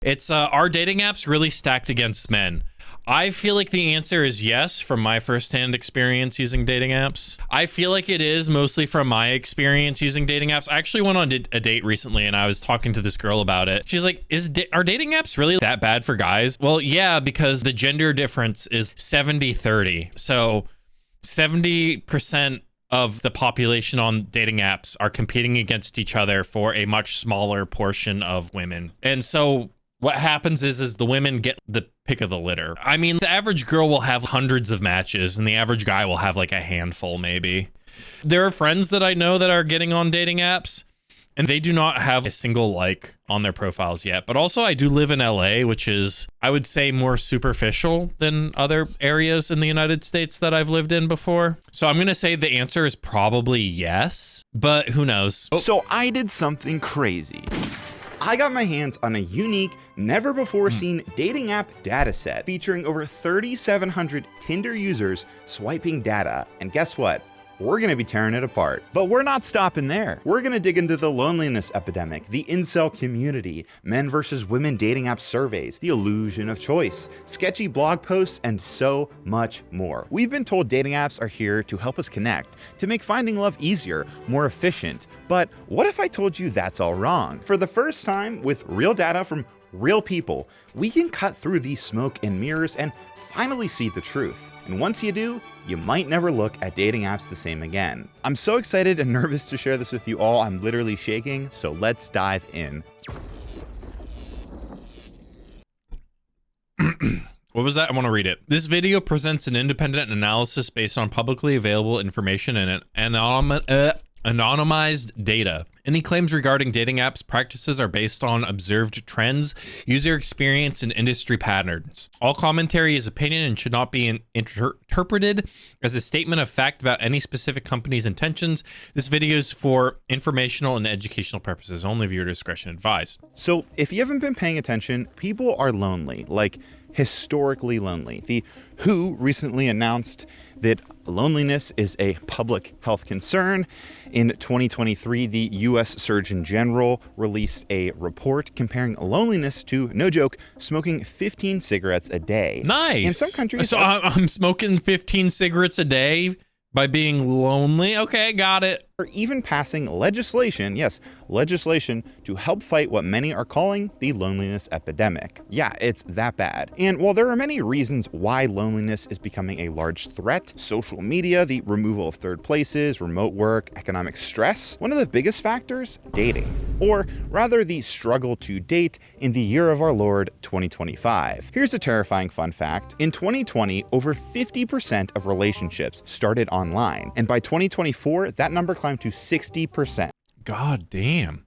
It's are dating apps really stacked against men? I feel like the answer is yes from my firsthand experience using dating apps. I feel like it is mostly from my experience using dating apps. I actually went on a date recently and I was talking to this girl about it. She's like, are dating apps really that bad for guys? Well, yeah, because the gender difference is 70-30. So 70% of the population on dating apps are competing against each other for a much smaller portion of women. And so what happens is the women get the pick of the litter. I mean, the average girl will have hundreds of matches and the average guy will have like a handful maybe. There are friends that I know that are getting on dating apps and they do not have a single like on their profiles yet. But also I do live in LA, which is, I would say, more superficial than other areas in the United States that I've lived in before. So I'm going to say the answer is probably yes, but who knows? So I did something crazy. I got my hands on a unique, never before seen dating app dataset featuring over 3,700 Tinder users swiping data. And guess what? We're gonna be tearing it apart. But we're not stopping there. We're gonna dig into the loneliness epidemic, the incel community, men versus women dating app surveys, the illusion of choice, sketchy blog posts, and so much more. We've been told dating apps are here to help us connect, to make finding love easier, more efficient. But what if I told you that's all wrong? For the first time, with real data from real people, we can cut through the smoke and mirrors and finally see the truth. And once you do, you might never look at dating apps the same again. I'm so excited and nervous to share this with you all. I'm literally shaking, so let's dive in. What was that? I want to read it. This video presents an independent analysis based on publicly available information and anonymized data. Any claims regarding dating apps practices are based on observed trends, user experience, and industry patterns. All commentary is opinion and should not be interpreted as a statement of fact about any specific company's intentions. This video is for informational and educational purposes. Only viewer discretion advised. So if you haven't been paying attention, people are lonely, like historically lonely. The WHO recently announced that loneliness is a public health concern. In 2023, the US Surgeon General released a report comparing loneliness to, no joke, smoking 15 cigarettes a day. Nice. In some countries, so I'm smoking 15 cigarettes a day by being lonely. Okay, got it. Or even passing legislation, yes, legislation to help fight what many are calling the loneliness epidemic. Yeah, it's that bad. And while there are many reasons why loneliness is becoming a large threat, social media, the removal of third places, remote work, economic stress, one of the biggest factors, dating. Or rather, the struggle to date in the year of our Lord, 2025. Here's a terrifying fun fact. In 2020, over 50% of relationships started online. And by 2024, that number climbed to 60%. God damn.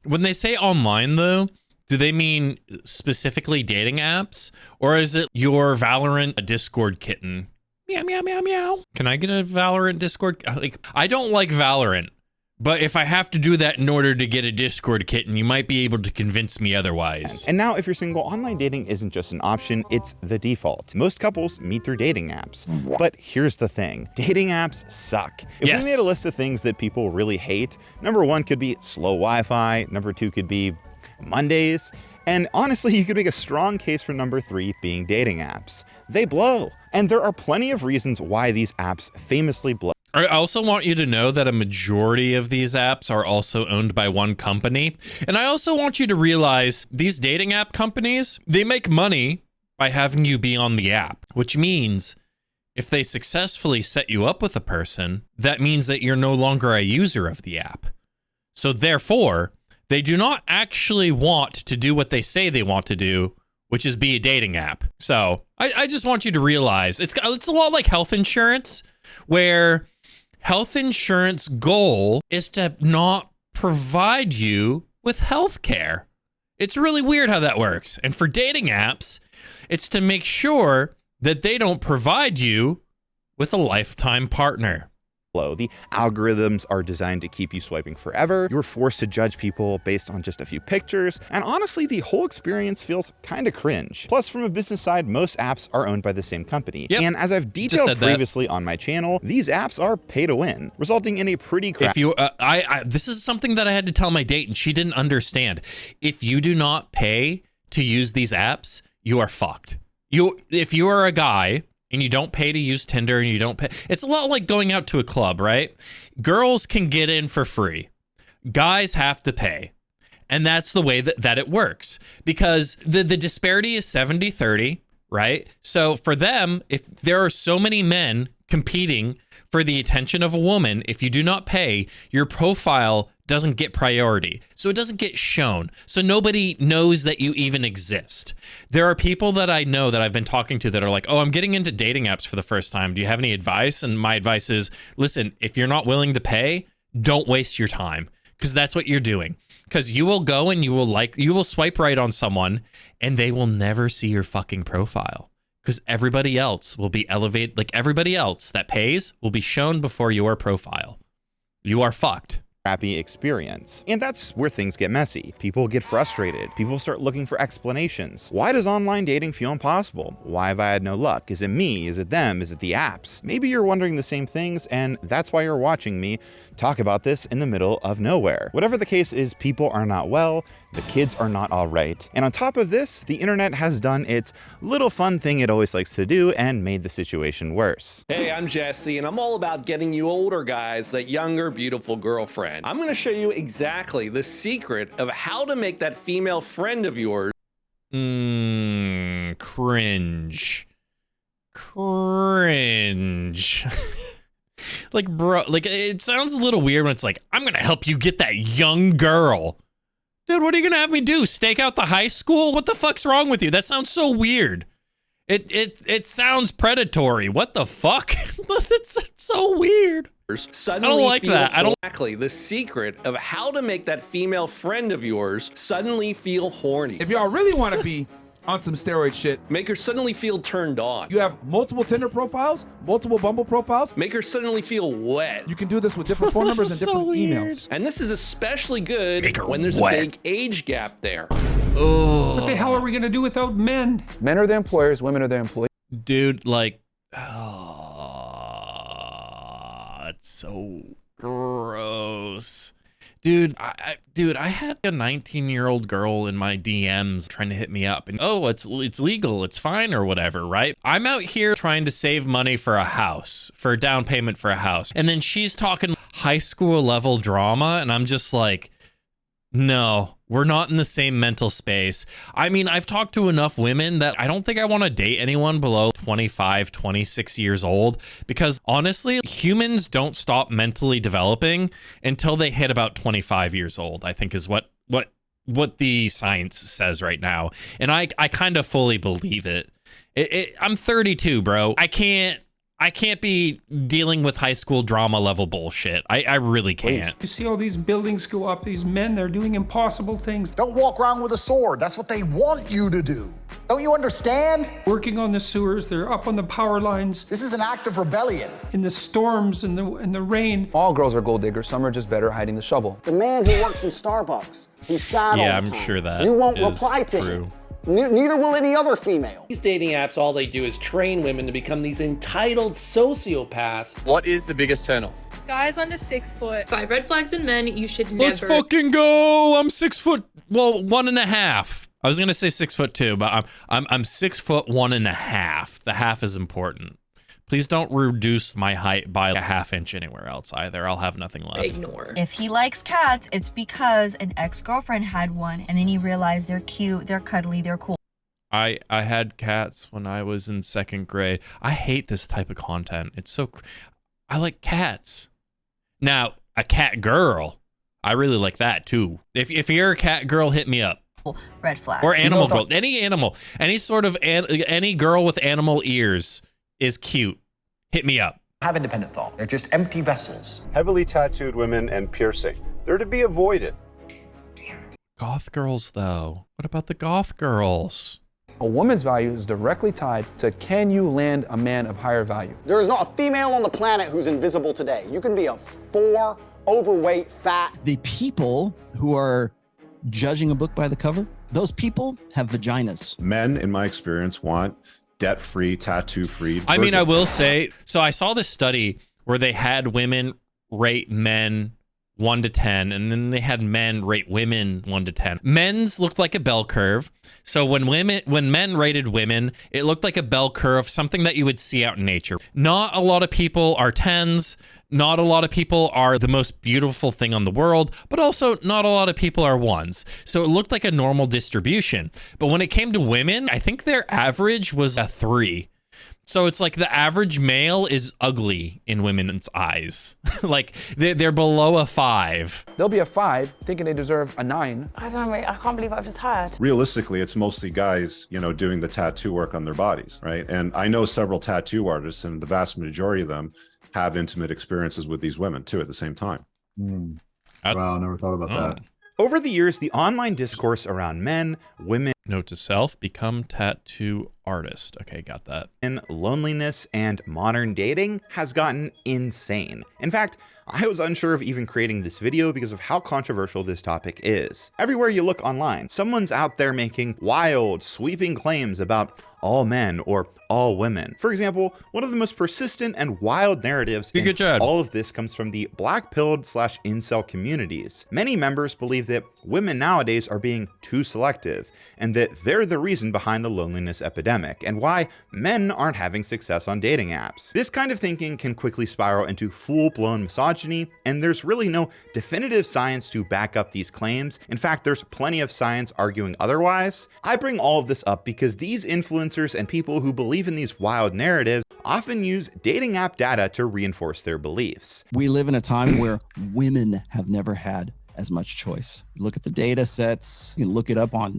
When they say online though, do they mean specifically dating apps? Or is it your Valorant Discord kitten? Meow, meow, meow, meow. Can I get a Valorant Discord? Like, I don't like Valorant, but if I have to do that in order to get a Discord kitten, you might be able to convince me otherwise. And now if you're single, online dating isn't just an option, it's the default. Most couples meet through dating apps. But here's the thing, dating apps suck. If we made a list of things that people really hate, number one could be slow Wi-Fi, number two could be Mondays, and honestly, you could make a strong case for number three being dating apps. They blow. And there are plenty of reasons why these apps famously blow. I also want you to know that a majority of these apps are also owned by one company. And I also want you to realize these dating app companies, they make money by having you be on the app, which means if they successfully set you up with a person, that means that you're no longer a user of the app. So therefore, they do not actually want to do what they say they want to do, which is be a dating app. So I just want you to realize it's a lot like health insurance, where health insurance goal is to not provide you with health care. It's really weird how that works. And for dating apps, it's to make sure that they don't provide you with a lifetime partner. The algorithms are designed to keep you swiping forever. You're forced to judge people based on just a few pictures. And honestly, the whole experience feels kind of cringe. Plus, from a business side, most apps are owned by the same company. Yep. And as I've detailed previously on my channel, these apps are pay to win, resulting in a pretty crap. If you, this is something that I had to tell my date and she didn't understand. If you do not pay to use these apps, you are fucked. If you are a guy and you don't pay to use Tinder and you don't pay, it's a lot like going out to a club, right? Girls can get in for free. Guys have to pay. And that's the way that it works, because the disparity is 70-30, right? So for them, if there are so many men competing for the attention of a woman, if you do not pay, your profile doesn't get priority. So it doesn't get shown. So nobody knows that you even exist. There are people that I know that I've been talking to that are like, oh, I'm getting into dating apps for the first time. Do you have any advice? And my advice is, listen, if you're not willing to pay, don't waste your time, because that's what you're doing. Because you will go and you will swipe right on someone and they will never see your fucking profile, because everybody else will be elevated. Like, everybody else that pays will be shown before your profile. You are fucked. Crappy experience. And that's where things get messy. People get frustrated. People start looking for explanations. Why does online dating feel impossible? Why have I had no luck? Is it me? Is it them? Is it the apps? Maybe you're wondering the same things, and that's why you're watching me talk about this in the middle of nowhere. Whatever the case is, people are not well, the kids are not all right. And on top of this, the internet has done its little fun thing it always likes to do and made the situation worse. Hey, I'm Jesse, and I'm all about getting you older guys that younger, beautiful girlfriend. I'm gonna show you exactly the secret of how to make that female friend of yours. Cringe. Cringe. Like, bro, like, it sounds a little weird when it's like, I'm gonna help you get that young girl. Dude, what are you gonna have me do? Stake out the high school? What the fuck's wrong with you? That sounds so weird. It sounds predatory. What the fuck? It's so weird. Suddenly I don't like that. I don't. Exactly the secret of how to make that female friend of yours suddenly feel horny. If y'all really want to be on some steroid shit, Make her suddenly feel turned on. you have multiple Tinder profiles, multiple Bumble profiles. Make her suddenly feel wet. You can do this with different phone This numbers is and different so emails. And this is especially good Make her when there's wet. a big age gap there. What the hell are we gonna do without men? Men are the employers, women are the employees. Dude, like, oh, it's so gross. Dude, I had a 19-year-old girl in my DMs trying to hit me up, and oh, it's legal, it's fine or whatever, right? I'm out here trying to save money for a house, for a down payment for a house, and then she's talking high school level drama, and I'm just like, no, we're not in the same mental space. I mean, I've talked to enough women that I don't think I want to date anyone below 25, 26 years old, because honestly, humans don't stop mentally developing until they hit about 25 years old, I think is what the science says right now. And I kind of fully believe it. I'm 32, bro. I can't be dealing with high school drama level bullshit. I really can't. You see all these buildings go up, these men, they're doing impossible things. Don't walk around with a sword. That's what they want you to do. Don't you understand? Working on the sewers, they're up on the power lines, This is an act of rebellion. in the storms, in the rain. All girls are gold diggers, some are just better at hiding the shovel. The man who works in Starbucks, he's sad Yeah, all the I'm time. sure that You won't is reply to true. him. Neither will any other female. These dating apps, all they do is train women to become these entitled sociopaths. What is the biggest turn-off? Guys under 6 foot. 5 red flags in men you should Let's never. fucking go. I'm 6 foot, well, 1.5. I was gonna say 6'2", but I'm 6'1.5". The half is important. Please don't reduce my height by a ½ inch anywhere else either. I'll have nothing left. Ignore. If he likes cats, it's because an ex-girlfriend had one, and then he realized they're cute, they're cuddly, they're cool. I had cats when I was in 2nd grade. I hate this type of content. It's so, I like cats. Now, a cat girl, I really like that too. If you're a cat girl, hit me up. Red flag. Or animal girl, any animal, any sort of, any girl with animal ears is cute. Hit me up. Have independent thought. They're just empty vessels. Heavily tattooed women and piercing. They're to be avoided. Goth girls, though. What about the goth girls? A woman's value is directly tied to can you land a man of higher value. There is not a female on the planet who's invisible today. You can be a 4, overweight, fat. The people who are judging a book by the cover, those people have vaginas. Men, in my experience, want debt-free, tattoo-free. I mean, I will say, so I saw this study where they had women rate men 1 to 10, and then they had men rate women 1 to 10. Men's looked like a bell curve. So when men rated women, it looked like a bell curve, something that you would see out in nature. Not a lot of people are 10s. Not a lot of people are the most beautiful thing on the world, but also not a lot of people are 1s. So it looked like a normal distribution. But when it came to women, I think their average was a 3. So it's like the average male is ugly in women's eyes. Like they're below a 5. They'll be a 5 thinking they deserve a 9. I don't know, I can't believe what I've just heard. Realistically, it's mostly guys, doing the tattoo work on their bodies, right? And I know several tattoo artists, and the vast majority of them have intimate experiences with these women too at the same time. Wow, I never thought about that. Over the years, the online discourse around men, women, note to self, become tattoo artist. Okay, got that. And loneliness and modern dating has gotten insane. In fact, I was unsure of even creating this video because of how controversial this topic is. Everywhere you look online, someone's out there making wild, sweeping claims about all men or all women. For example, one of the most persistent and wild narratives in all of this comes from the black-pilled / incel communities. Many members believe that women nowadays are being too selective, and that they're the reason behind the loneliness epidemic, and why men aren't having success on dating apps. This kind of thinking can quickly spiral into full-blown misogyny, and there's really no definitive science to back up these claims. In fact, there's plenty of science arguing otherwise. I bring all of this up because these influencers and people who believe in these wild narratives often use dating app data to reinforce their beliefs. We live in a time where women have never had as much choice. Look at the data sets. You can look it up on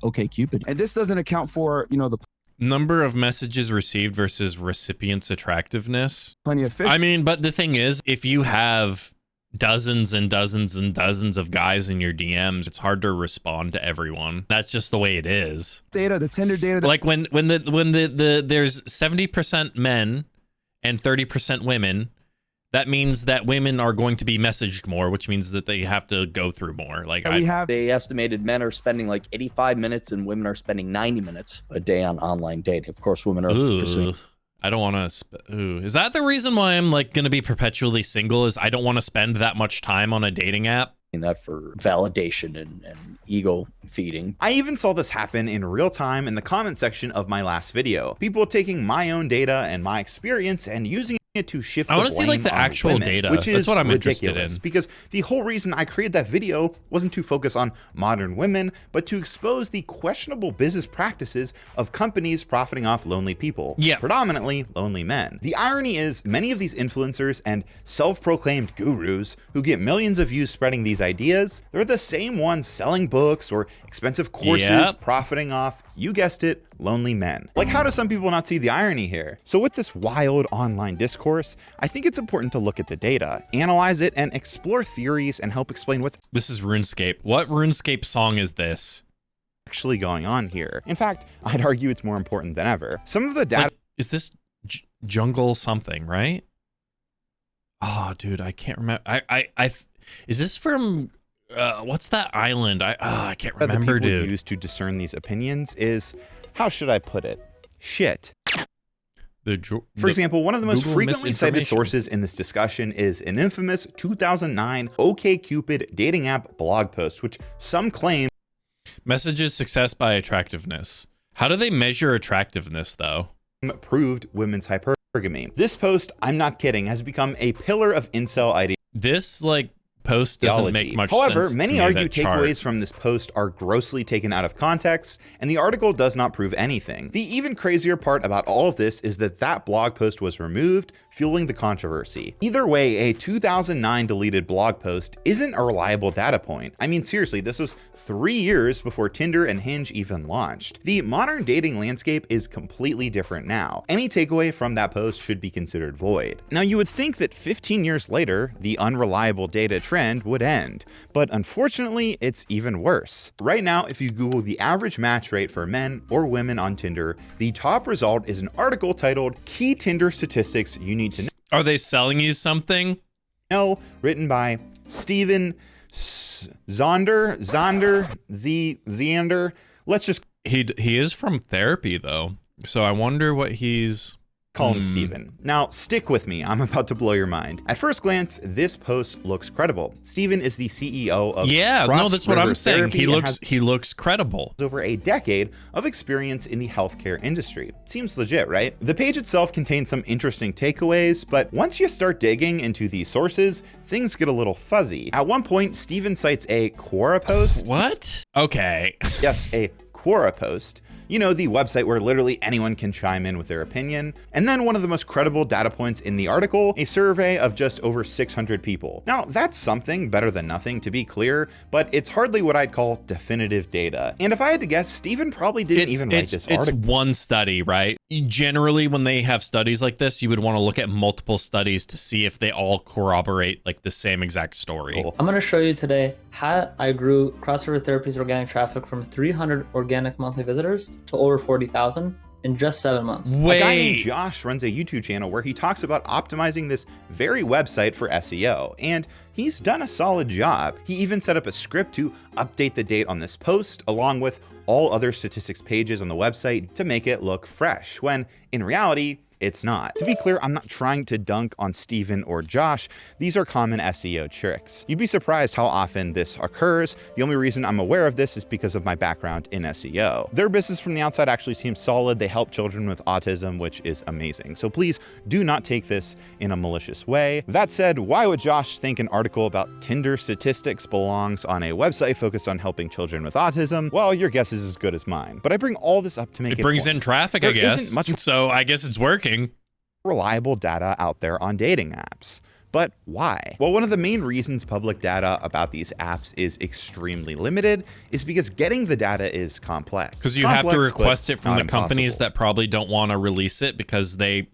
OkCupid. And this doesn't account for, the number of messages received versus recipient's attractiveness. Plenty of fish. I mean, but the thing is, if you have dozens and dozens and dozens of guys in your DMs, it's hard to respond to everyone. That's just the way it is. The Tinder data. Like when there's 70% men and 30% women, that means that women are going to be messaged more, which means that they have to go through more. Like they estimated men are spending like 85 minutes and women are spending 90 minutes a day on online dating. Of course, women are pursuing. I don't want to. Is that the reason why I'm like going to be perpetually single? Is I don't want to spend that much time on a dating app? And that for validation and ego feeding. I even saw this happen in real time in the comment section of my last video. People taking my own data and my experience and using it to shift. I want to see like the actual data, which is that's what I'm interested in. Because the whole reason I created that video wasn't to focus on modern women, but to expose the questionable business practices of companies profiting off lonely people, predominantly lonely men. The irony is many of these influencers and self-proclaimed gurus who get millions of views spreading these ideas, they're the same ones selling books or expensive courses, profiting off, you guessed it, lonely men. Like, how do some people not see the irony here? So with this wild online discourse, I think it's important to look at the data, analyze it, and explore theories and help explain what's— This is RuneScape. What RuneScape song is this? Actually going on here. In fact, I'd argue it's more important than ever. Some of the data— like, is this jungle something, right? Oh, dude, I can't remember. Is this from what's that island? I can't remember, dude. Used to discern these opinions is, how should I put it? Shit. For example, one of the most frequently cited sources in this discussion is an infamous 2009 OkCupid dating app blog post, which some claim messages success by attractiveness. How do they measure attractiveness, though? Proved women's hypergamy. This post, I'm not kidding, has become a pillar of incel ideology. This post doesn't make much sense. However, many argue takeaways from this post are grossly taken out of context, and the article does not prove anything. The even crazier part about all of this is that that blog post was removed, fueling the controversy. Either way, a 2009 deleted blog post isn't a reliable data point. I mean, seriously, this was 3 years before Tinder and Hinge even launched. The modern dating landscape is completely different now. Any takeaway from that post should be considered void. Now, you would think that 15 years later, the unreliable data trend would end, but unfortunately, it's even worse. Right now, if you Google the average match rate for men or women on Tinder, the top result is an article titled "Key Tinder Statistics You Need to Know." Are they selling you something? No, written by Steven Zander. Let's just— He is from therapy though, so I wonder what he's Call him Steven. Now, stick with me. I'm about to blow your mind. At first glance, this post looks credible. Steven is the CEO of that's what I'm saying. Therapy He looks credible. Over a decade of experience in the healthcare industry. Seems legit, right? The page itself contains some interesting takeaways, but once you start digging into the sources, things get a little fuzzy. At one point, Steven cites a Quora post. What? Okay. Yes, a Quora post. You know, the website where literally anyone can chime in with their opinion. And then one of the most credible data points in the article, a survey of just over 600 people. Now, that's something, better than nothing, to be clear, but it's hardly what I'd call definitive data. And if I had to guess, Steven probably didn't even write this article. It's one study, right? Generally, when they have studies like this, you would want to look at multiple studies to see if they all corroborate like the same exact story. I'm going to show you today how I grew Crossover Therapy's organic traffic from 300 organic monthly visitors to over 40,000 in just 7 months. A guy named Josh runs a YouTube channel where he talks about optimizing this very website for SEO, and he's done a solid job. He even set up a script to update the date on this post, along with all other statistics pages on the website to make it look fresh, when in reality, it's not. To be clear, I'm not trying to dunk on Steven or Josh. These are common SEO tricks. You'd be surprised how often this occurs. The only reason I'm aware of this is because of my background in SEO. Their business from the outside actually seems solid. They help children with autism, which is amazing. So please do not take this in a malicious way. That said, why would Josh think an article about Tinder statistics belongs on a website focused on helping children with autism? Well, your guess is as good as mine. But I bring all this up to make it brings in traffic, I guess. So I guess it's working. Reliable data out there on dating apps. But why? Well, one of the main reasons public data about these apps is extremely limited is because getting the data is complex. Because you have to request it from the companies that probably don't want to release it because they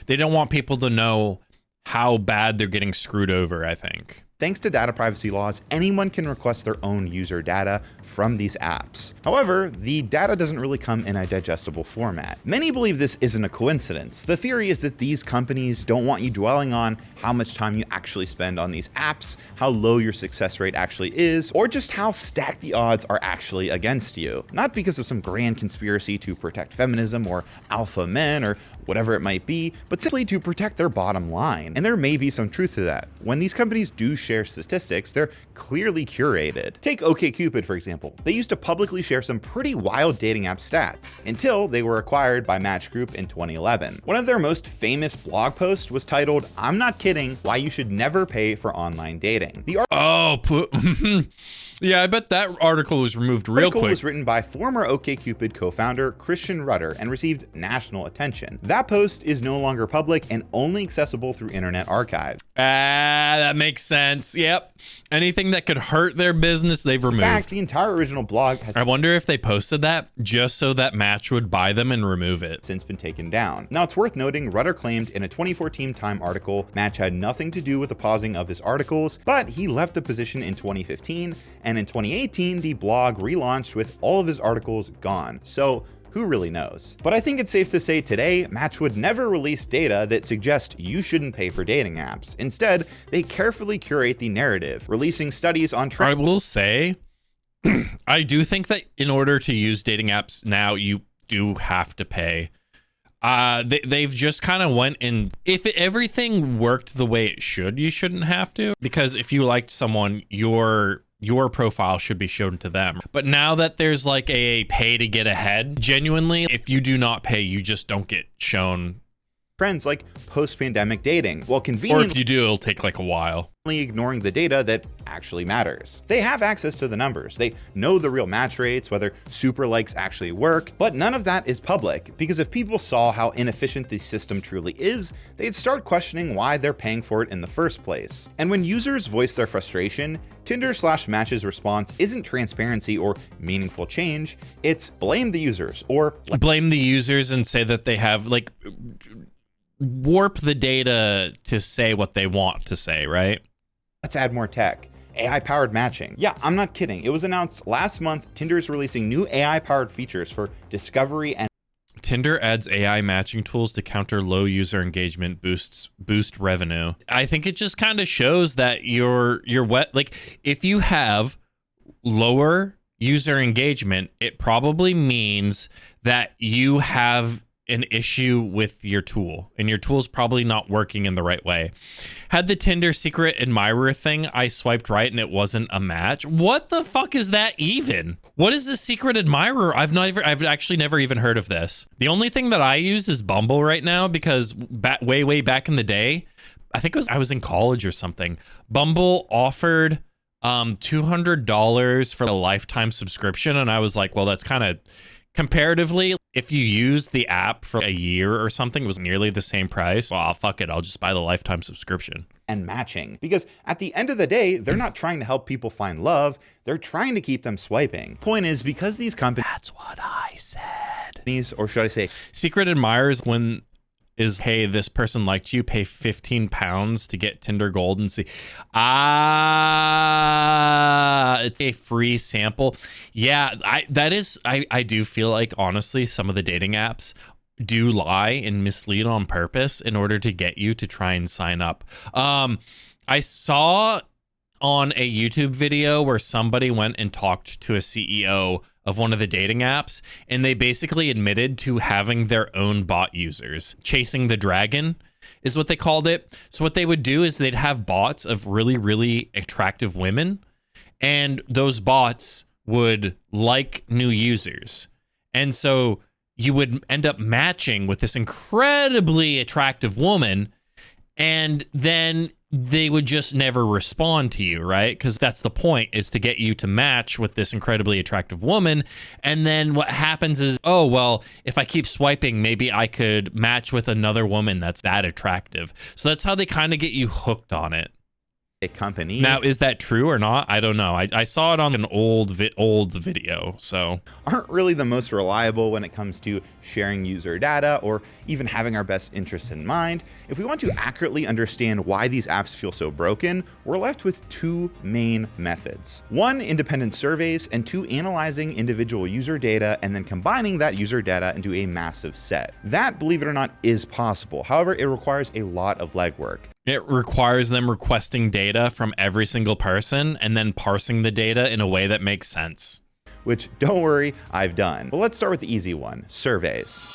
don't want people to know how bad they're getting screwed over, I think. Thanks to data privacy laws, anyone can request their own user data from these apps. However, the data doesn't really come in a digestible format. Many believe this isn't a coincidence. The theory is that these companies don't want you dwelling on how much time you actually spend on these apps, how low your success rate actually is, or just how stacked the odds are actually against you. Not because of some grand conspiracy to protect feminism or alpha men or whatever it might be, but simply to protect their bottom line. And there may be some truth to that. When these companies do share statistics, they're clearly curated. Take OkCupid, for example. They used to publicly share some pretty wild dating app stats until they were acquired by Match Group in 2011. One of their most famous blog posts was titled, "I'm not kidding, why you should never pay for online dating." Yeah, I bet that article was removed real quick. The article was written by former OkCupid co-founder Christian Rudder and received national attention. That post is no longer public and only accessible through Internet Archive. That makes sense. Yep. Anything that could hurt their business, they've removed. In fact, the entire original blog has... I wonder if they posted that just so that Match would buy them and remove it. ...since been taken down. Now, it's worth noting, Rudder claimed in a 2014 Time article, Match had nothing to do with the pausing of his articles, but he left the position in 2015, and in 2018, the blog relaunched with all of his articles gone. So who really knows? But I think it's safe to say today, Match would never release data that suggests you shouldn't pay for dating apps. Instead, they carefully curate the narrative, releasing studies on I will say, I do think that in order to use dating apps now, you do have to pay. They've just kind of went in. If everything worked the way it should, you shouldn't have to. Because if you liked someone, your profile should be shown to them. But now that there's like a pay to get ahead, genuinely, if you do not pay, you just don't get shown. Trends like post-pandemic dating. Well, conveniently, or if you do, it'll take like a while. Ignoring the data that actually matters. They have access to the numbers. They know the real match rates, whether super likes actually work, but none of that is public because if people saw how inefficient the system truly is, they'd start questioning why they're paying for it in the first place. And when users voice their frustration, Tinder/Match's response isn't transparency or meaningful change, it's blame the users or blame the users and say that they have like warp the data to say what they want to say, right? Let's add more tech. AI-powered matching. Yeah, I'm not kidding. It was announced last month Tinder is releasing new AI-powered features for discovery and Tinder adds AI matching tools to counter low user engagement, boost revenue. I think it just kind of shows that you're wet. Like if you have lower user engagement, it probably means that you have an issue with your tool, and your tool's probably not working in the right way. Had the Tinder secret admirer thing, I swiped right and it wasn't a match. What the fuck is that even? What is the secret admirer? I've actually never even heard of this. The only thing that I use is Bumble right now, because way back in the day, I think I was in college or something, Bumble offered $200 for a lifetime subscription, and I was like, well, that's kind of comparatively, if you use the app for a year or something, it was nearly the same price. Well, fuck it, I'll just buy the lifetime subscription. And matching, because at the end of the day, they're not trying to help people find love, they're trying to keep them swiping. Point is, because these companies, that's what I said, or should I say secret admirers, when is, hey, this person liked you, pay 15 pounds to get Tinder Gold and see. It's a free sample. Yeah, I do feel like, honestly, some of the dating apps do lie and mislead on purpose in order to get you to try and sign up. I saw on a YouTube video where somebody went and talked to a CEO of one of the dating apps, and they basically admitted to having their own bot users. Chasing the dragon is what they called it. So what they would do is they'd have bots of really, really attractive women, and those bots would like new users. And so you would end up matching with this incredibly attractive woman, and then they would just never respond to you, right? Because that's the point, is to get you to match with this incredibly attractive woman. And then what happens is, oh, well, if I keep swiping, maybe I could match with another woman that's that attractive. So that's how they kind of get you hooked on it. A company. Now, is that true or not? I don't know. I saw it on an old video, so. Aren't really the most reliable when it comes to sharing user data or even having our best interests in mind. If we want to accurately understand why these apps feel so broken, we're left with two main methods. One, independent surveys, and two, analyzing individual user data and then combining that user data into a massive set. That, believe it or not, is possible. However, it requires a lot of legwork. It requires them requesting data from every single person and then parsing the data in a way that makes sense. Which, don't worry, I've done. But let's start with the easy one, surveys.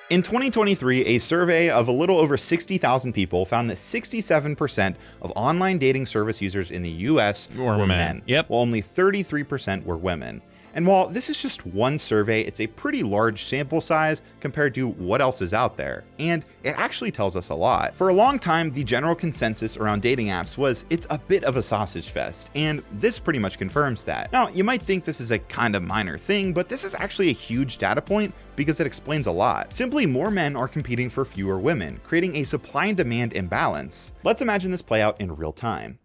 In 2023, a survey of a little over 60,000 people found that 67% of online dating service users in the US were men. Yep. While only 33% were women. And while this is just one survey, it's a pretty large sample size compared to what else is out there. And it actually tells us a lot. For a long time, the general consensus around dating apps was it's a bit of a sausage fest, and this pretty much confirms that. Now, you might think this is a kind of minor thing, but this is actually a huge data point because it explains a lot. Simply, more men are competing for fewer women, creating a supply and demand imbalance. Let's imagine this play out in real time.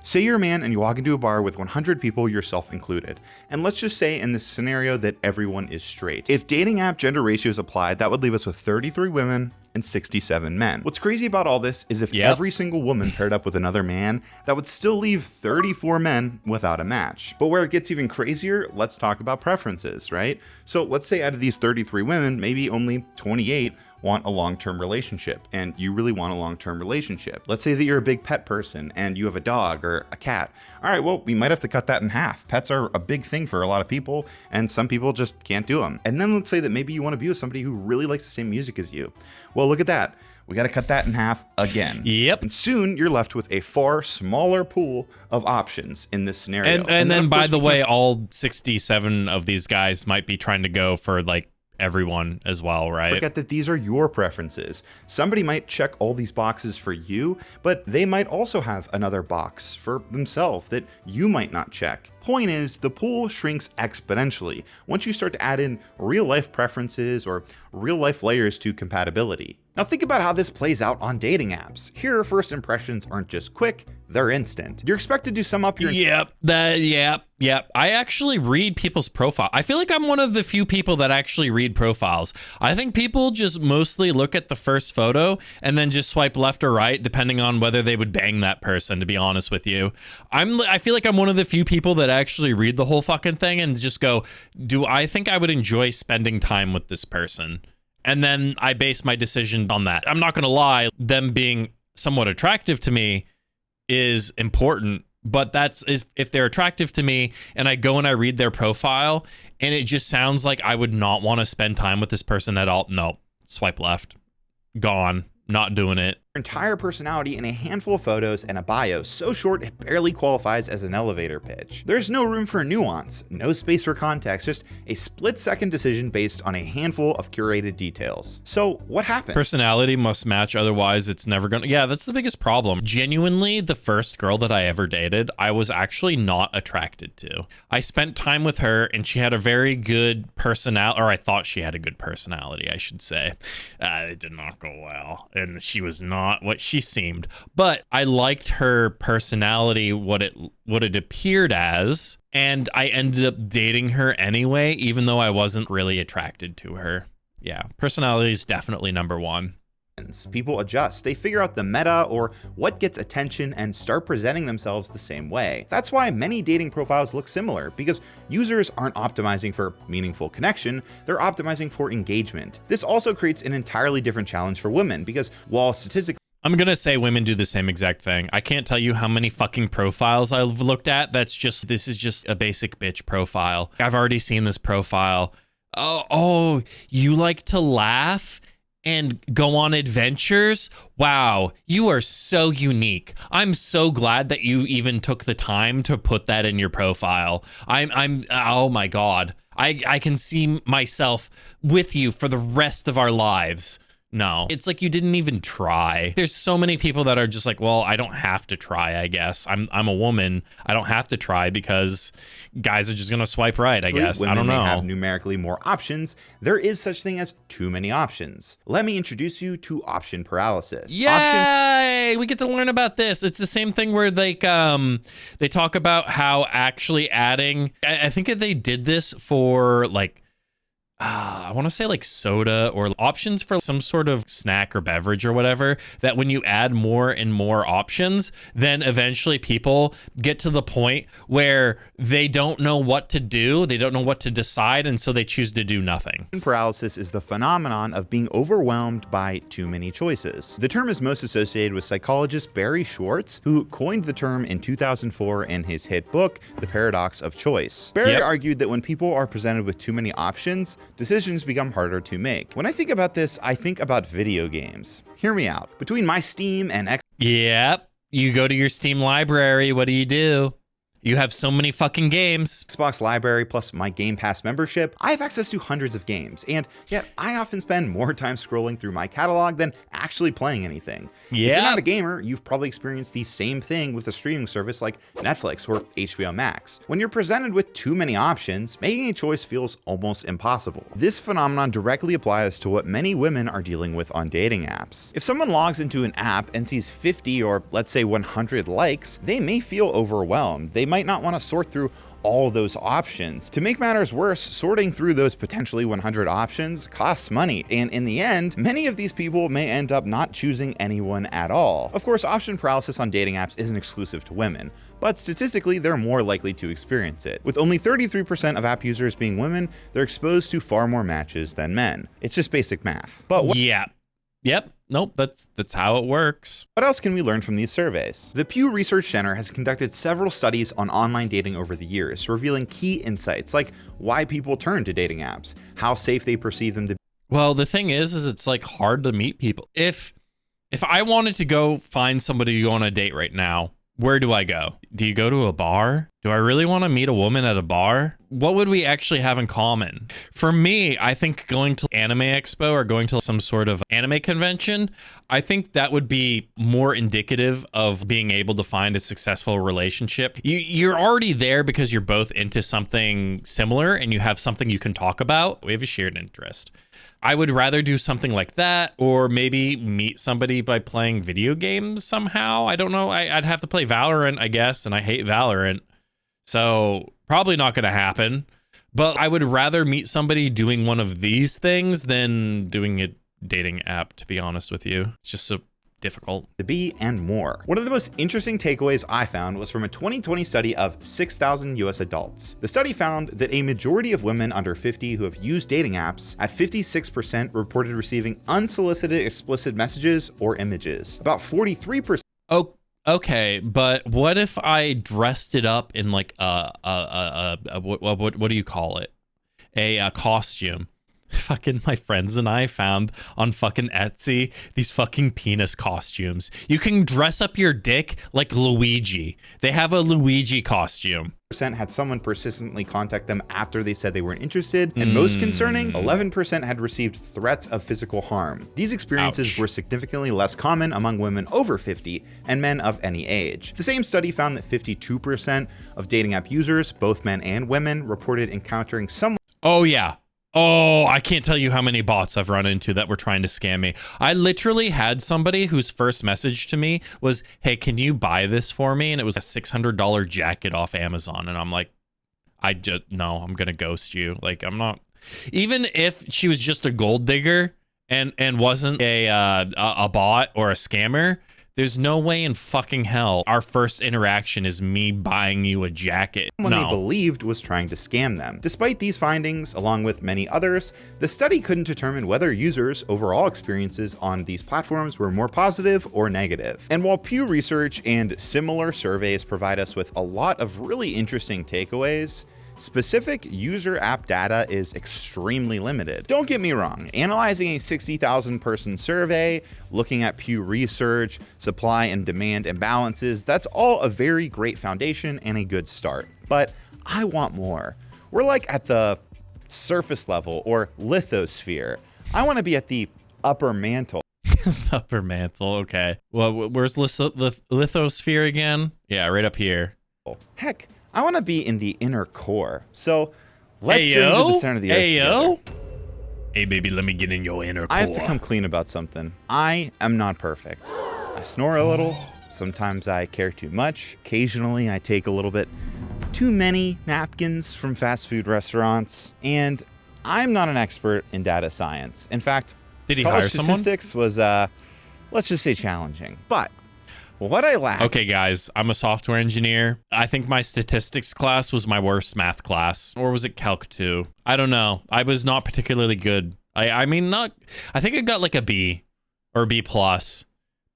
Say you're a man and you walk into a bar with 100 people, yourself included. And let's just say in this scenario that everyone is straight. If dating app gender ratios applied, that would leave us with 33 women and 67 men. What's crazy about all this is if every single woman paired up with another man, that would still leave 34 men without a match. But where it gets even crazier, let's talk about preferences, right? So let's say out of these 33 women, maybe only 28 want a long-term relationship, and you really want a long-term relationship. Let's say that you're a big pet person and you have a dog or a cat. All right, well, we might have to cut that in half. Pets are a big thing for a lot of people, and some people just can't do them. And then let's say that maybe you want to be with somebody who really likes the same music as you. Well, look at that. We got to cut that in half again. Yep. And soon you're left with a far smaller pool of options in this scenario. And then by the way, all 67 of these guys might be trying to go for like everyone as well, right? Forget that these are your preferences. Somebody might check all these boxes for you, but they might also have another box for themselves that you might not check. Point is, the pool shrinks exponentially once you start to add in real life preferences or real life layers to compatibility. Now think about how this plays out on dating apps. Here, first impressions aren't just quick, they're instant. You're expected to sum up your— Yep. I actually read people's profile. I feel like I'm one of the few people that actually read profiles. I think people just mostly look at the first photo and then just swipe left or right, depending on whether they would bang that person, to be honest with you. I feel like I'm one of the few people that actually read the whole fucking thing and just go, do I think I would enjoy spending time with this person? And then I base my decision on that. I'm not going to lie, them being somewhat attractive to me is important But that's if they're attractive to me and I go and I read their profile and it just sounds like I would not want to spend time with this person at all. No, swipe left, gone, not doing it. Entire personality in a handful of photos and a bio so short it barely qualifies as an elevator pitch. There's no room for nuance, no space for context, just a split-second decision based on a handful of curated details. So what happened? Personality must match, otherwise it's never gonna. Yeah, that's the biggest problem. Genuinely, the first girl that I ever dated, I was actually not attracted to. I spent time with her and she had a very good personality, or I thought she had a good personality, I should say. It did not go well, and she was not what she seemed, but I liked her personality, what it appeared as, and I ended up dating her anyway, even though I wasn't really attracted to her. Yeah, personality is definitely number one. People adjust, they figure out the meta or what gets attention and start presenting themselves the same way. That's why many dating profiles look similar, because users aren't optimizing for meaningful connection, they're optimizing for engagement. This also creates an entirely different challenge for women, because while statistically I'm gonna say women do the same exact thing. I can't tell you how many fucking profiles I've looked at this is just a basic bitch profile. I've already seen this profile. Oh, you like to laugh and go on adventures? Wow, you are so unique. I'm so glad that you even took the time to put that in your profile. Oh my God. I can see myself with you for the rest of our lives. No, it's like you didn't even try. There's so many people that are just like, well, I don't have to try, I guess. I'm a woman. I don't have to try because guys are just going to swipe right, I guess. Women I don't know. May have numerically more options. There is such thing as too many options. Let me introduce you to option paralysis. Yay! We get to learn about this. It's the same thing where they talk about how actually adding, I think they did this for like, I want to say like soda or options for some sort of snack or beverage or whatever, that when you add more and more options, then eventually people get to the point where they don't know what to do. They don't know what to decide. And so they choose to do nothing. Paralysis is the phenomenon of being overwhelmed by too many choices. The term is most associated with psychologist Barry Schwartz, who coined the term in 2004 in his hit book, The Paradox of Choice. Barry argued that when people are presented with too many options, decisions become harder to make. When I think about this, I think about video games. Hear me out. Between my Steam and Xbox. Yep. You go to your Steam library. What do? You have so many fucking games. Xbox library plus my Game Pass membership, I have access to hundreds of games, and yet I often spend more time scrolling through my catalog than actually playing anything. Yeah. If you're not a gamer, you've probably experienced the same thing with a streaming service like Netflix or HBO Max. When you're presented with too many options, making a choice feels almost impossible. This phenomenon directly applies to what many women are dealing with on dating apps. If someone logs into an app and sees 50 or let's say 100 likes, they may feel overwhelmed. They might not want to sort through all those options. To make matters worse, sorting through those potentially 100 options costs money, and in the end, many of these people may end up not choosing anyone at all. Of course, option paralysis on dating apps isn't exclusive to women, but statistically, they're more likely to experience it. With only 33% of app users being women, they're exposed to far more matches than men. It's just basic math. But Yep. Nope, that's how it works. What else can we learn from these surveys? The Pew Research Center has conducted several studies on online dating over the years, revealing key insights like why people turn to dating apps, how safe they perceive them to be. Well, the thing is it's like hard to meet people. If I wanted to go find somebody to go on a date right now, where do I go? Do you go to a bar? Do I really want to meet a woman at a bar? What would we actually have in common? For me, I think going to Anime Expo or going to some sort of anime convention, I think that would be more indicative of being able to find a successful relationship. You're already there because you're both into something similar and you have something you can talk about. We have a shared interest. I would rather do something like that, or maybe meet somebody by playing video games somehow. I don't know. I'd have to play Valorant, I guess, and I hate Valorant. So probably not going to happen. But I would rather meet somebody doing one of these things than doing a dating app, to be honest with you. It's just so difficult to be, and more. One of the most interesting takeaways I found was from a 2020 study of 6,000 US adults. The study found that a majority of women under 50 who have used dating apps, at 56%, reported receiving unsolicited explicit messages or images. About 43%. Okay, but what if I dressed it up in like what do you call it? A costume. Fucking my friends and I found on fucking Etsy these fucking penis costumes. You can dress up your dick like Luigi. They have a Luigi costume. Had someone persistently contact them after they said they weren't interested, and most concerning, 11% had received threats of physical harm. These experiences were significantly less common among women over 50 and men of any age. The same study found that 52% of dating app users, both men and women, reported encountering someone. Oh yeah. Oh, I can't tell you how many bots I've run into that were trying to scam me. I literally had somebody whose first message to me was, hey, can you buy this for me? And it was a $600 jacket off Amazon. And I'm like, no, I'm going to ghost you. Like, I'm not, even if she was just a gold digger and wasn't a bot or a scammer, there's no way in fucking hell our first interaction is me buying you a jacket. Someone they believed was trying to scam them. Despite these findings, along with many others, the study couldn't determine whether users' overall experiences on these platforms were more positive or negative. And while Pew Research and similar surveys provide us with a lot of really interesting takeaways, specific user app data is extremely limited. Don't get me wrong, analyzing a 60,000 person survey, looking at Pew Research, supply and demand imbalances, that's all a very great foundation and a good start. But I want more. We're like at the surface level or lithosphere. I want to be at the upper mantle. Upper mantle, okay. Well, where's lithosphere again? Yeah, right up here. Heck, I want to be in the inner core. So let's go to the center of the earth together. Hey, baby, let me get in your inner core. I have to come clean about something. I am not perfect. I snore a little. Sometimes I care too much. Occasionally, I take a little bit too many napkins from fast food restaurants. And I'm not an expert in data science. In fact, did he hire someone? Statistics was, let's just say, challenging. But what I lack. Okay, guys, I'm a software engineer. I think my statistics class was my worst math class. Or was it Calc 2? I don't know. I was not particularly good. I think I got like a B or B plus,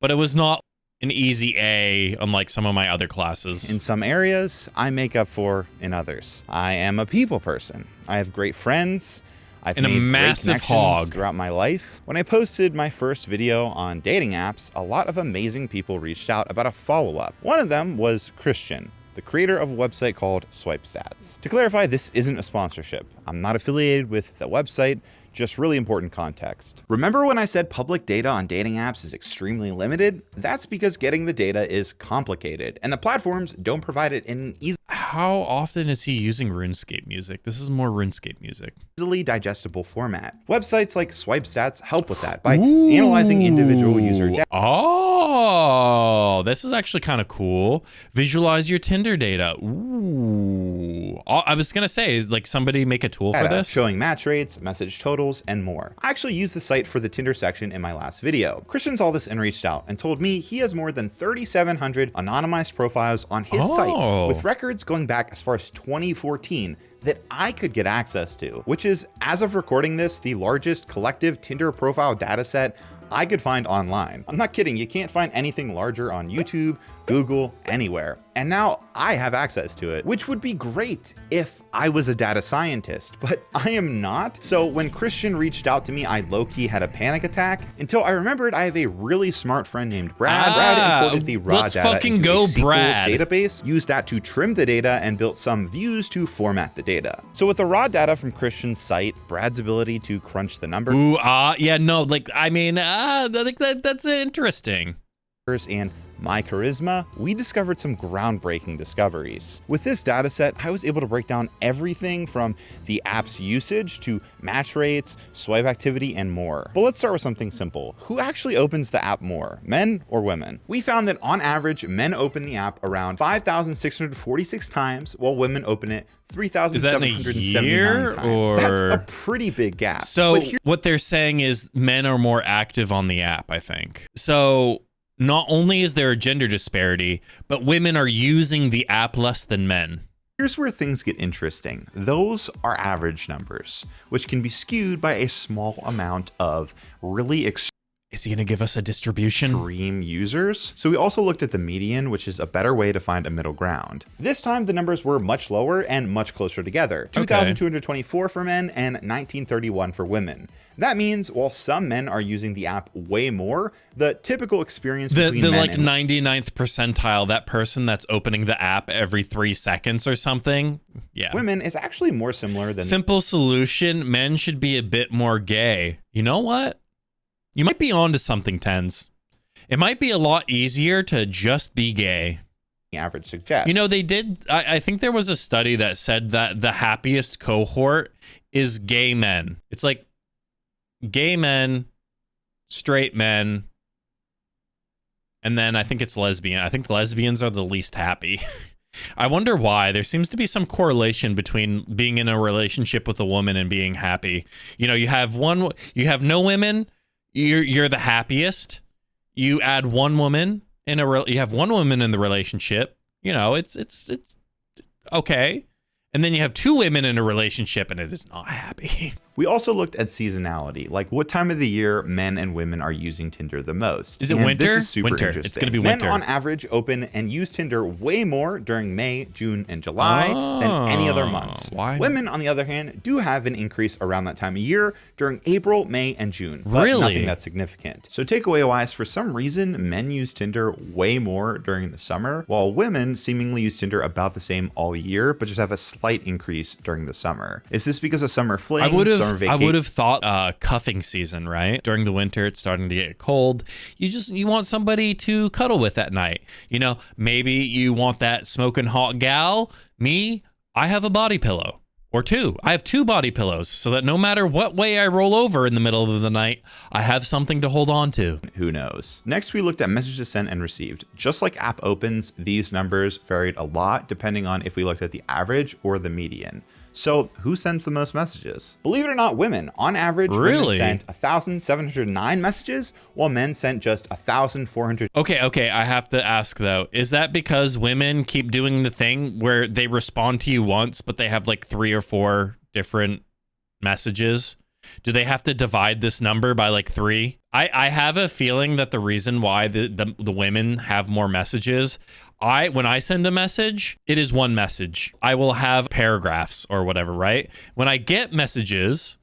but it was not an easy A unlike some of my other classes. In some areas, I make up for in others. I am a people person. I have great friends. I've made a massive hog throughout my life. When I posted my first video on dating apps, a lot of amazing people reached out about a follow-up. One of them was Christian, the creator of a website called Swipe Stats. To clarify, this isn't a sponsorship. I'm not affiliated with the website, just really important context. Remember when I said public data on dating apps is extremely limited? That's because getting the data is complicated, and the platforms don't provide it in an How often is he using RuneScape music? This is more RuneScape music. Easily digestible format. Websites like Swipe Stats help with that by analyzing individual user data. Oh, this is actually kind of cool. Visualize your Tinder data. Ooh. I was gonna say, is like somebody make a tool for this? Showing match rates, message totals, and more. I actually used the site for the Tinder section in my last video. Christian saw this and reached out and told me he has more than 3,700 anonymized profiles on his site with records going back as far as 2014 that I could get access to, which is, as of recording this, the largest collective Tinder profile data set I could find online. I'm not kidding, you can't find anything larger on YouTube, Google, anywhere. And now I have access to it, which would be great if I was a data scientist, but I am not. So when Christian reached out to me, I low-key had a panic attack until I remembered I have a really smart friend named Brad. Brad imported the raw data into a SQL database, used that to trim the data, and built some views to format the data. So with the raw data from Christian's site, Brad's ability to crunch the numbers. Yeah, no, like, I mean, I think that's interesting. And my charisma, we discovered some groundbreaking discoveries. With this data set, I was able to break down everything from the app's usage to match rates, swipe activity, and more. But let's start with something simple. Who actually opens the app more, men or women? We found that on average, men open the app around 5,646 times, while women open it 3,779 times. Or... That's a pretty big gap. So what they're saying is men are more active on the app, I think. So not only is there a gender disparity, but women are using the app less than men. Here's where things get interesting. Those are average numbers, which can be skewed by a small amount of really Is he going to give us a distribution? Extreme users. So we also looked at the median, which is a better way to find a middle ground. This time the numbers were much lower and much closer together. 2,224 for men and 1,931 for women. That means while some men are using the app way more, the typical experience between the men like and 99th percentile, that person that's opening the app every 3 seconds or something. Yeah. women is actually more similar than Simple solution, men should be a bit more gay. You know what? You might be onto something, Tens. It might be a lot easier to just be gay. the average suggests. You know, they did, I think there was a study that said that the happiest cohort is gay men. It's like gay men, straight men, and then I think it's lesbian. I think lesbians are the least happy. I wonder why. There seems to be some correlation between being in a relationship with a woman and being happy. You know, you have no women, you're the happiest. You add one woman you have one woman in the relationship, you know, it's okay. And then you have 2 women in a relationship and it is not happy. We also looked at seasonality, like what time of the year men and women are using Tinder the most. Is it And winter? This is super Winter. interesting. It's going to be winter. Men on average open and use Tinder way more during May, June, and July than any other months. Why? Women, on the other hand, do have an increase around that time of year during April, May, and June. But Really? nothing that's significant. So takeaway-wise, for some reason, men use Tinder way more during the summer, while women seemingly use Tinder about the same all year, but just have a slight increase during the summer. Is this because of summer fling, summer vacation? I would have thought cuffing season, right? During the winter, it's starting to get cold. You want somebody to cuddle with at night. You know, maybe you want that smoking hot gal. Me, I have a body pillow or 2. I have 2 body pillows so that no matter what way I roll over in the middle of the night, I have something to hold on to. Who knows? Next, we looked at messages sent and received. Just like app opens, these numbers varied a lot depending on if we looked at the average or the median. So who sends the most messages? Believe it or not, women. On average, women sent 1,709 messages, while men sent just 1,400. Okay, I have to ask though, is that because women keep doing the thing where they respond to you once, but they have like 3 or 4 different messages? Do they have to divide this number by like 3? I have a feeling that the reason why the women have more messages, when I send a message, it is one message. I will have paragraphs or whatever, right? When I get messages,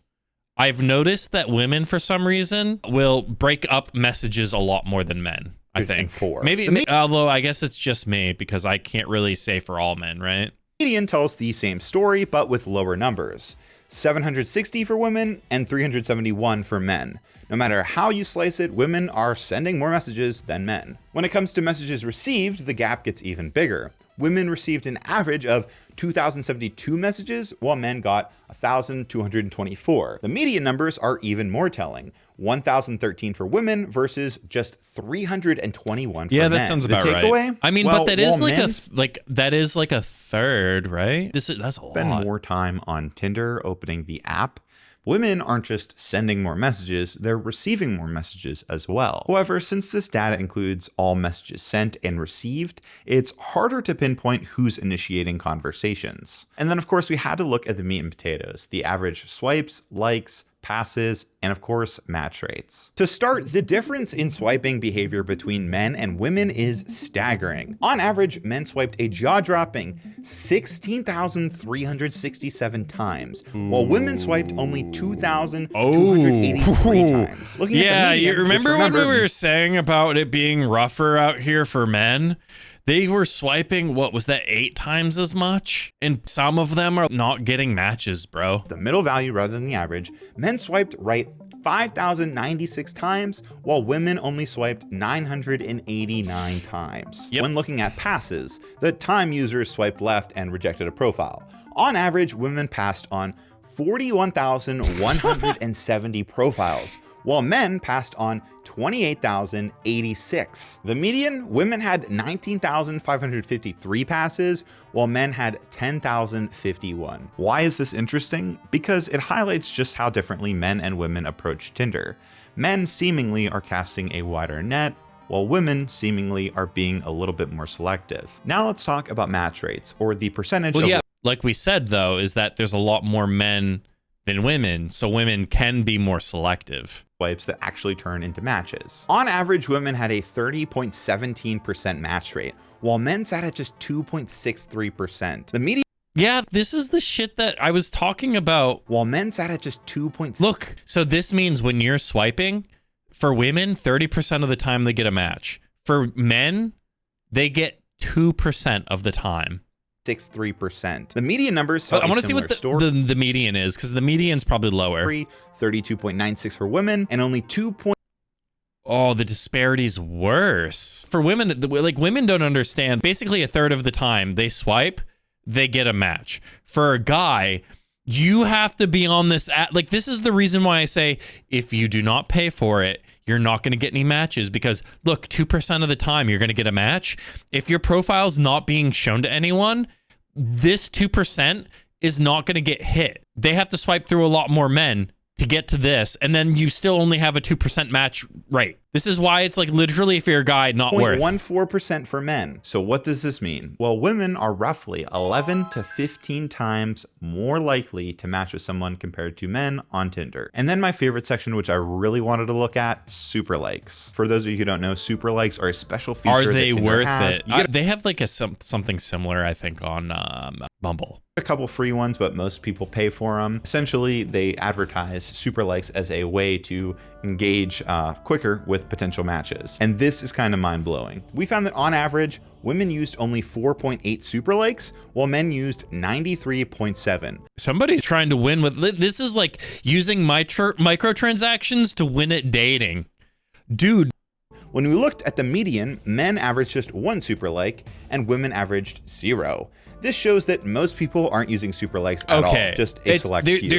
I've noticed that women, for some reason, will break up messages a lot more than men, I think. Maybe, although I guess it's just me because I can't really say for all men, right? Median tells the same story, but with lower numbers. 760 for women and 371 for men. No matter how you slice it, women are sending more messages than men. When it comes to messages received, the gap gets even bigger. Women received an average of 2,072 messages, while men got 1,224. The median numbers are even more telling. 1,013 for women versus just 321 for men. Yeah, that sounds about right. Takeaway? I mean, well, but that is while that is like a third, right? That's a lot. Spend more time on Tinder opening the app. Women aren't just sending more messages, they're receiving more messages as well. However, since this data includes all messages sent and received, it's harder to pinpoint who's initiating conversations. And then of course we had to look at the meat and potatoes, the average swipes, likes, passes, and of course, match rates. To start, the difference in swiping behavior between men and women is staggering. On average, men swiped a jaw-dropping 16,367 times, while women swiped only 2,283 times. Looking at the median, you remember when we were saying about it being rougher out here for men? They were swiping, what was that, 8 times as much? And some of them are not getting matches, bro. The middle value rather than the average, men swiped right 5,096 times, while women only swiped 989 times. When looking at passes, the time users swiped left and rejected a profile. On average, women passed on 41,170 profiles, while men passed on 28,086. The median, women had 19,553 passes, while men had 10,051. Why is this interesting? Because it highlights just how differently men and women approach Tinder. Men seemingly are casting a wider net, while women seemingly are being a little bit more selective. Now let's talk about match rates, or the percentage of... Like we said though, is that there's a lot more men than women, so women can be more selective. swipes that actually turn into matches. On average, women had a 30.17% match rate, while men sat at just 2.63%. The median Yeah, this is the shit that I was talking about. While men sat at just 2. Look, so this means when you're swiping, for women, 30% of the time they get a match. For men, they get 2% of the time. 63%. The median numbers tell I want to see what the median is, because the median's probably lower. 32.96 for women and only 2. Oh, the disparity's worse. For women, like women don't understand. Basically, a third of the time they swipe, they get a match. For a guy, you have to be on this like this is the reason why I say if you do not pay for it, you're not going to get any matches, because look, 2% of the time you're going to get a match. If your profile's not being shown to anyone, this 2% is not going to get hit. They have to swipe through a lot more men to get to this, and then you still only have a 2% match rate. This is why it's like literally, if you're a guy, not worth. 0.14% for men. So what does this mean? Well, women are roughly 11 to 15 times more likely to match with someone compared to men on Tinder. And then my favorite section, which I really wanted to look at, super likes. For those of you who don't know, super likes are a special feature. Are they that Tinder worth has. it? They have like something similar, I think, on Bumble. A couple free ones, but most people pay for them. Essentially, they advertise super likes as a way to engage quicker with potential matches. And this is kind of mind-blowing. We found that on average, women used only 4.8 super likes, while men used 93.7. Somebody's trying to win with this. Is like using microtransactions to win at dating. Dude. When we looked at the median, men averaged just 1 super like and women averaged 0. This shows that most people aren't using super likes at all, just a select few.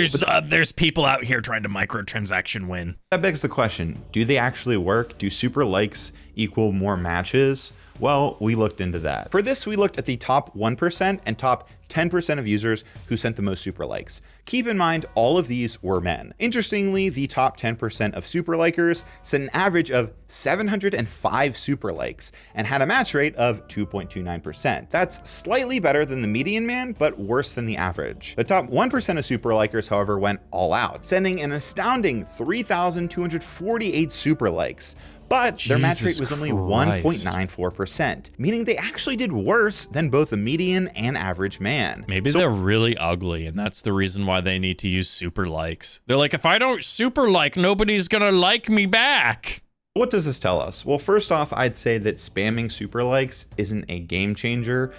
There's people out here trying to microtransaction win. That begs the question, do they actually work? Do super likes equal more matches? Well, we looked into that. For this, we looked at the top 1% and top 10% of users who sent the most super likes. Keep in mind, all of these were men. Interestingly, the top 10% of super likers sent an average of 705 super likes and had a match rate of 2.29%. That's slightly better than the median man, but worse than the average. The top 1% of super likers, however, went all out, sending an astounding 3,248 super likes. But their match rate was only 1.94%, meaning they actually did worse than both a median and average man. Maybe they're really ugly, and that's the reason why they need to use super likes. They're like, if I don't super like, nobody's gonna like me back. What does this tell us? Well, first off, I'd say that spamming super likes isn't a game changer.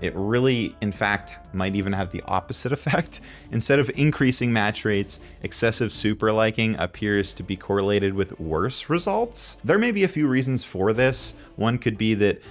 It really, in fact, might even have the opposite effect. Instead of increasing match rates, excessive super liking appears to be correlated with worse results. There may be a few reasons for this. One could be that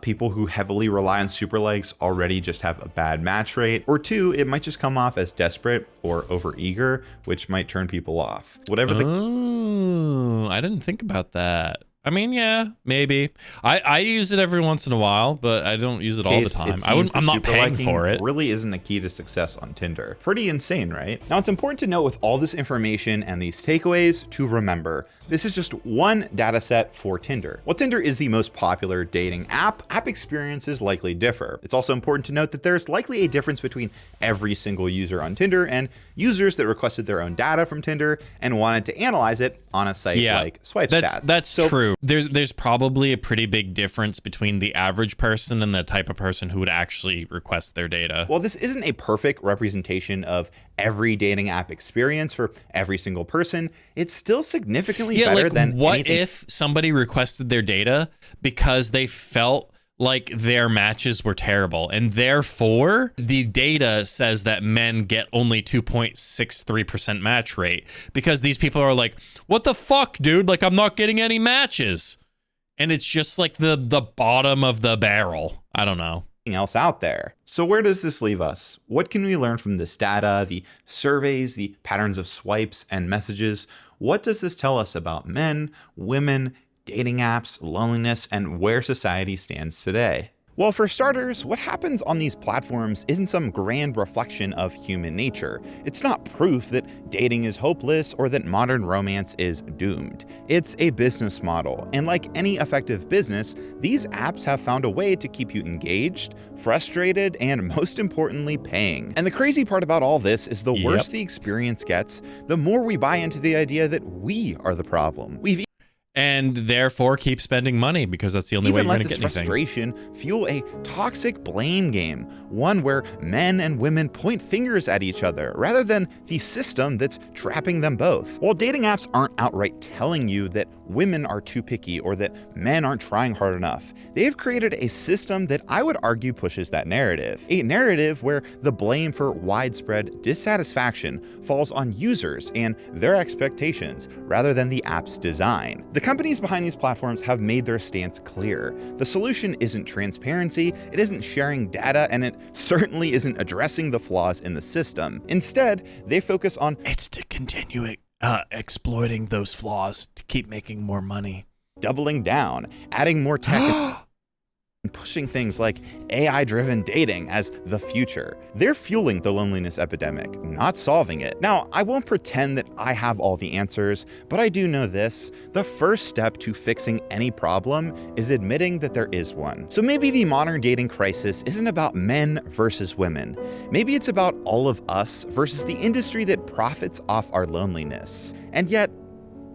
people who heavily rely on super likes already just have a bad match rate. Or two, it might just come off as desperate or overeager, which might turn people off. Whatever the— Oh, I didn't think about that. I mean, yeah, maybe. I use it every once in a while, but I don't use it all the time. I'm not paying for it. Really isn't a key to success on Tinder. Pretty insane, right? Now, it's important to note with all this information and these takeaways to remember, this is just one data set for Tinder. While Tinder is the most popular dating app experiences likely differ. It's also important to note that there's likely a difference between every single user on Tinder and users that requested their own data from Tinder and wanted to analyze it on a site like Swipe Stats. That's true. There's probably a pretty big difference between the average person and the type of person who would actually request their data. While this isn't a perfect representation of every dating app experience for every single person, it's still significantly better than what anything. If somebody requested their data because they felt like their matches were terrible, and therefore the data says that men get only 2.63% match rate because these people are like, what the fuck, dude? Like, I'm not getting any matches. And it's just like the bottom of the barrel. I don't know. Else out there. So where does this leave us? What can we learn from this data, the surveys, the patterns of swipes and messages? What does this tell us about men, women, dating apps, loneliness, and where society stands today? Well, for starters, what happens on these platforms isn't some grand reflection of human nature. It's not proof that dating is hopeless or that modern romance is doomed. It's a business model, and like any effective business, these apps have found a way to keep you engaged, frustrated, and most importantly, paying. And the crazy part about all this is the worse the experience gets, the more we buy into the idea that we are the problem. And therefore keep spending money because that's the only way you're going to get anything. Frustration fuel a toxic blame game, one where men and women point fingers at each other rather than the system that's trapping them both. While dating apps aren't outright telling you that women are too picky or that men aren't trying hard enough, they've created a system that I would argue pushes that narrative. A narrative where the blame for widespread dissatisfaction falls on users and their expectations rather than the app's design. The companies behind these platforms have made their stance clear. The solution isn't transparency, it isn't sharing data, and it certainly isn't addressing the flaws in the system. Instead, they focus on it's to continue exploiting those flaws to keep making more money. Doubling down, adding more tech, and pushing things like AI-driven dating as the future. They're fueling the loneliness epidemic, not solving it. Now, I won't pretend that I have all the answers, but I do know this: the first step to fixing any problem is admitting that there is one. So maybe the modern dating crisis isn't about men versus women. Maybe it's about all of us versus the industry that profits off our loneliness. And yet,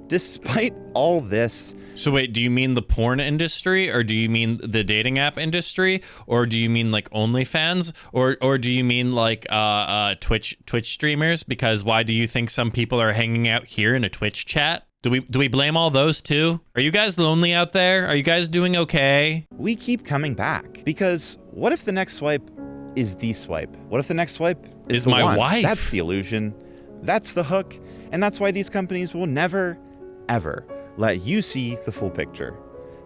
despite all this... So wait, do you mean the porn industry, or do you mean the dating app industry, or do you mean like OnlyFans, or do you mean like Twitch streamers? Because why do you think some people are hanging out here in a Twitch chat? Do we blame all those too? Are you guys lonely out there? Are you guys doing okay? We keep coming back because what if the next swipe is the swipe? What if the next swipe is my one? wife? That's the illusion. That's the hook. And that's why these companies will never, ever let you see the full picture.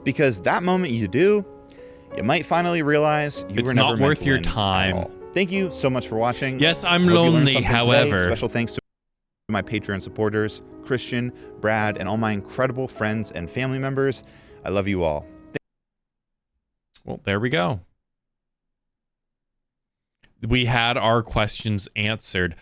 Because that moment you do, you might finally realize you It's were never not meant worth to your win at time. all. Thank you so much for watching. Yes, I'm Hope you learned lonely, something however. today. Special thanks to my Patreon supporters, Christian, Brad, and all my incredible friends and family members. I love you all. Well, there we go. We had our questions answered.